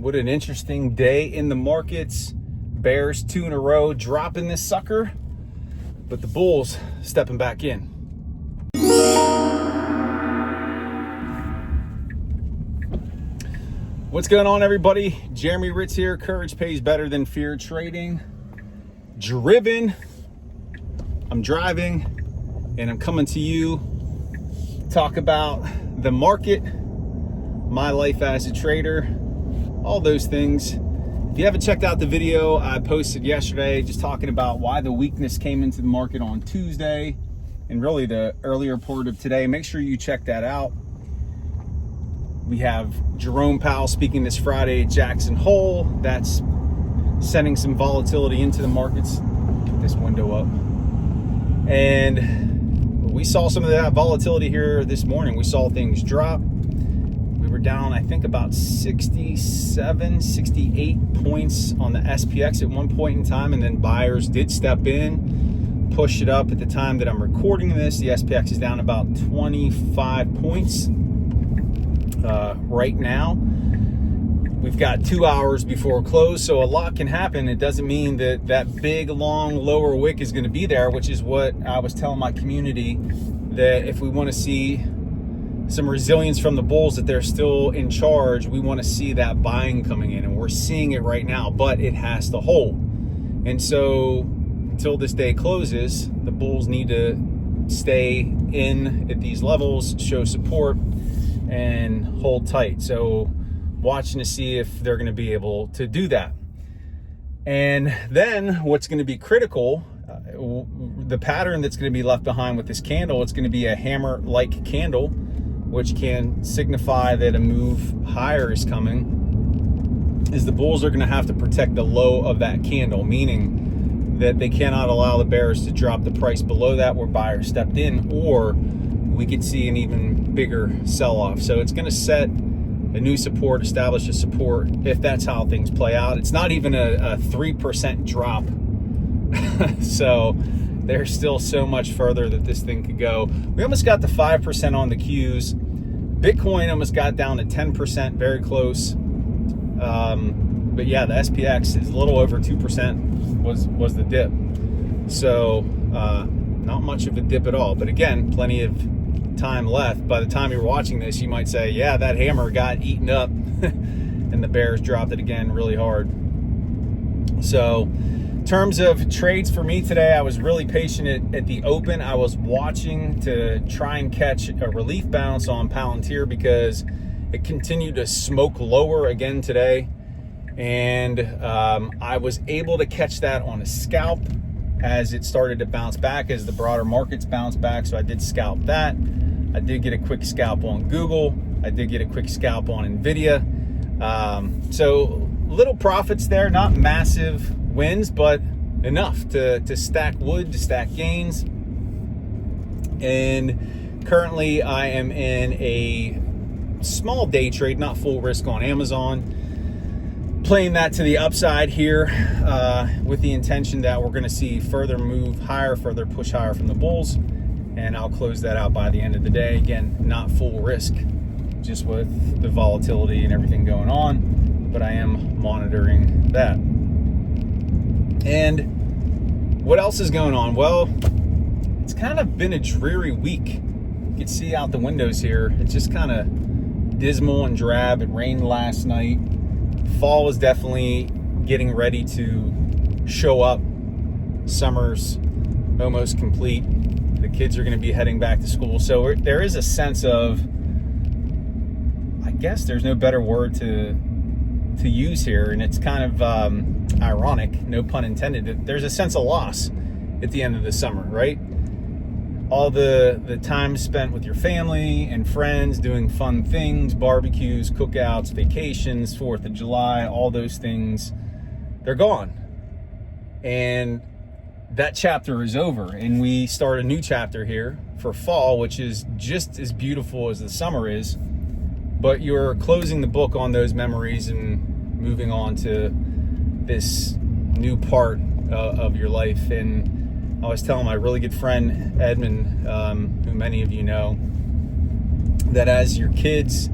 What an interesting day in the markets. Bears 2 in a row dropping this sucker, but the bulls stepping back in. What's going on, everybody? Jeremy Ritz here. Courage pays better than fear trading. Driven. I'm driving and I'm coming to you to talk about the market, my life as a trader, all those things. If you haven't checked out the video I posted yesterday, just talking about why the weakness came into the market on Tuesday and really the earlier part of today, make sure you check that out. We have Jerome Powell speaking this Friday at Jackson Hole. That's sending some volatility into the markets. Put this window up. And we saw some of that volatility here this morning. We saw things drop. We were down, I think, about 67, 68 points on the SPX at one point in time, and then buyers did step in, push it up. At the time that I'm recording this, the SPX is down about 25 points right now. We've got 2 hours before close, so a lot can happen. It doesn't mean that that big, long, lower wick is going to be there, which is what I was telling my community, that if we want to see some resilience from the bulls, that they're still in charge, we want to see that buying coming in, and we're seeing it right now, but it has to hold. And so until this day closes, the bulls need to stay in at these levels, show support, and hold tight. So watching to see if they're going to be able to do that. And then what's going to be critical, the pattern that's going to be left behind with this candle, it's going to be a hammer-like candle, which can signify that a move higher is coming, is the bulls are going to have to protect the low of that candle, meaning that they cannot allow the bears to drop the price below that where buyers stepped in, or we could see an even bigger sell-off. So it's going to set a new support, establish a support if that's how things play out. It's not even a 3% drop. So there's still so much further that this thing could go. We almost got to 5% on the Qs. Bitcoin almost got down to 10%, very close. But yeah, the SPX is a little over 2% was the dip. So not much of a dip at all. But again, plenty of time left. By the time you're watching this, you might say, yeah, that hammer got eaten up and the bears dropped it again really hard. So in terms of trades for me today, I was really patient at the open. I was watching to try and catch a relief bounce on Palantir because it continued to smoke lower again today. And I was able to catch that on a scalp as it started to bounce back, as the broader markets bounced back. So I did scalp that. I did get a quick scalp on Google. I did get a quick scalp on Nvidia. So little profits there, not massive wins, but enough to stack wood, to stack gains. And currently I am in a small day trade, not full risk, on Amazon, playing that to the upside here with the intention that we're going to see further move higher, further push higher from the bulls. And I'll close that out by the end of the day. Again, not full risk, just with the volatility and everything going on, but I am monitoring that. And what else is going on? Well, it's kind of been a dreary week. You can see out the windows here, it's just kind of dismal and drab. It rained last night. Fall is definitely getting ready to show up. Summer's almost complete. The kids are going to be heading back to school. So there is a sense of, I guess there's no better word to use here, and it's kind of ironic, no pun intended. There's a sense of loss at the end of the summer, right? All the time spent with your family and friends doing fun things, barbecues, cookouts, vacations, 4th of July, all those things, they're gone. And that chapter is over, and we start a new chapter here for fall, which is just as beautiful as the summer is, but you're closing the book on those memories and moving on to this new part of your life. And I was telling my really good friend Edmund, who many of you know, that as your kids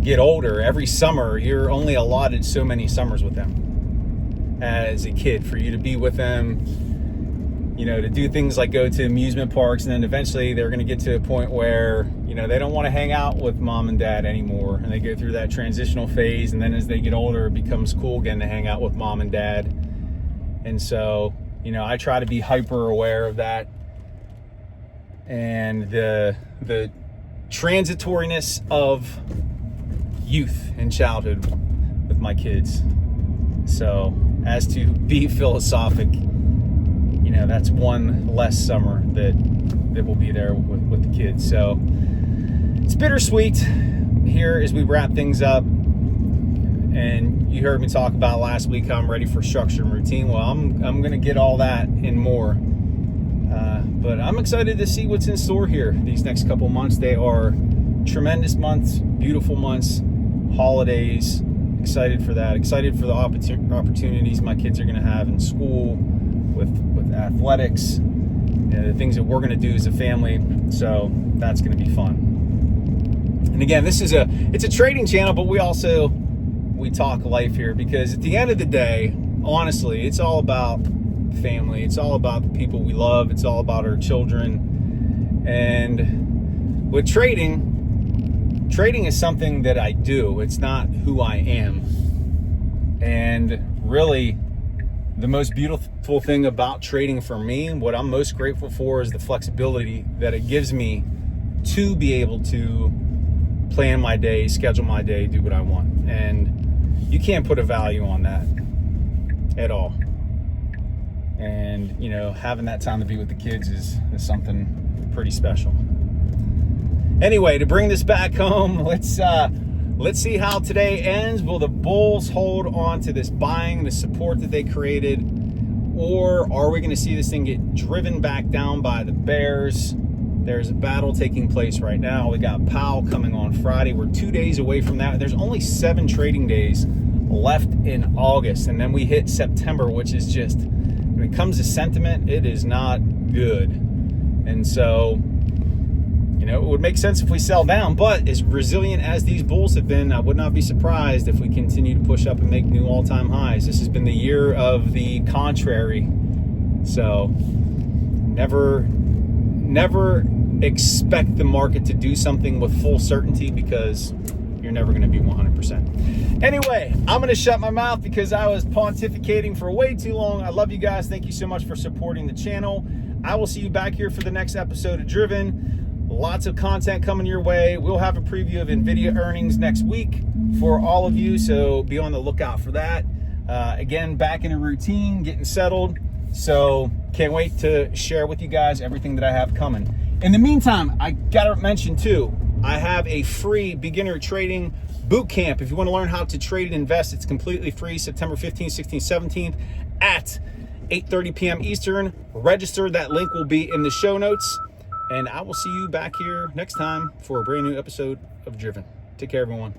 get older, every summer, you're only allotted so many summers with them as a kid, for you to be with them, you know, to do things like go to amusement parks. And then eventually they're going to get to a point where, you know, they don't want to hang out with mom and dad anymore. And they go through that transitional phase. And then as they get older, it becomes cool again to hang out with mom and dad. And so, you know, I try to be hyper aware of that. And the transitoriness of youth and childhood with my kids. So as to be philosophic, you know, that's one less summer that will be there with the kids. So it's bittersweet here as we wrap things up. And you heard me talk about last week how I'm ready for structure and routine. Well, I'm going to get all that and more. But I'm excited to see what's in store here these next couple months. They are tremendous months, beautiful months, holidays. Excited for that. Excited for the opportunities my kids are going to have in school, with athletics, you know, the things that we're going to do as a family. So that's going to be fun. And again, it's a trading channel, but we talk life here, because at the end of the day, honestly, it's all about family. It's all about the people we love. It's all about our children. And with trading is something that I do. It's not who I am. And really, the most beautiful thing about trading for me, and what I'm most grateful for, is the flexibility that it gives me to be able to plan my day, schedule my day, do what I want. And you can't put a value on that at all. And, you know, having that time to be with the kids is something pretty special. Anyway, to bring this back home, let's see how today ends. Will the bulls hold on to this buying, the support that they created, or are we going to see this thing get driven back down by the bears? There's a battle taking place right now. We got Powell coming on Friday. We're 2 days away from that. There's only 7 trading days left in August, and then we hit September, which is just, when it comes to sentiment, it is not good. And so, you know, it would make sense if we sell down, but as resilient as these bulls have been, I would not be surprised if we continue to push up and make new all-time highs. This has been the year of the contrary. So never expect the market to do something with full certainty, because you're never going to be 100%. Anyway, I'm going to shut my mouth because I was pontificating for way too long. I love you guys. Thank you so much for supporting the channel. I will see you back here for the next episode of Driven. Lots of content coming your way. We'll have a preview of NVIDIA earnings next week for all of you, so be on the lookout for that. Again, back in a routine, getting settled. So can't wait to share with you guys everything that I have coming. In the meantime, I gotta mention too, I have a free beginner trading boot camp. If you want to learn how to trade and invest, it's completely free. September 15th, 16th, 17th at 8:30 p.m. Eastern. Register. That link will be in the show notes. And I will see you back here next time for a brand new episode of Driven. Take care, everyone.